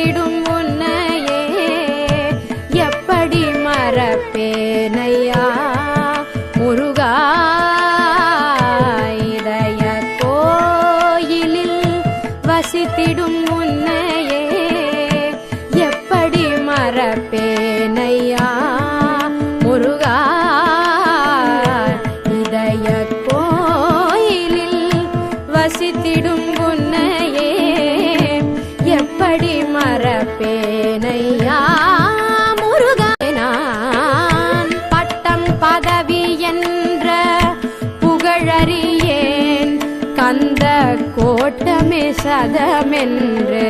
வசித்திடும் உன்னையே எப்படி மறப்பேனையா முருகா இதய கோயிலில் வசித்திடும் உன்னையே எப்படி மறப்பேனையா முருகா இதய கோயிலில் வசித்திடும் உன்னையே எப்படி மறப்பேனையா முருகா நான் பட்டம் பதவி என்ற புகழறியேன் கந்த கோட்டமே சதமென்று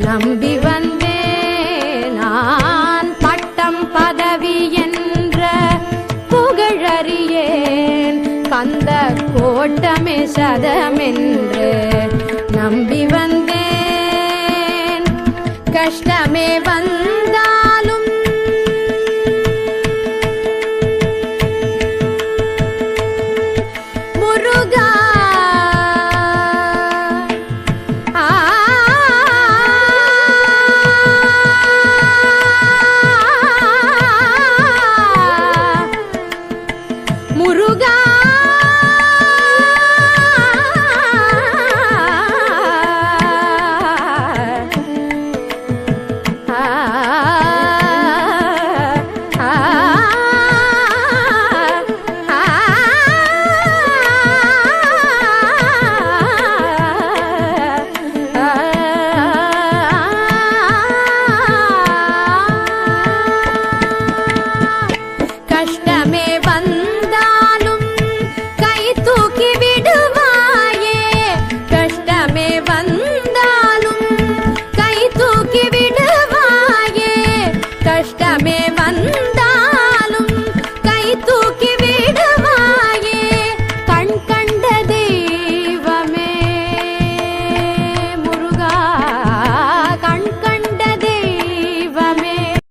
நம்பி வந்தேன் நான் பட்டம் பதவி என்ற புகழறியேன் கந்த கோட்டமே சதமென்று நம்பி வந்தேன் கஷ்டமே வந்தாலும் முருகா முருகா கஷ்டமே வந்தாலும் கை தூக்கி விடுவாயே கஷ்டமே வந்தாலும் கை தூக்கி விடு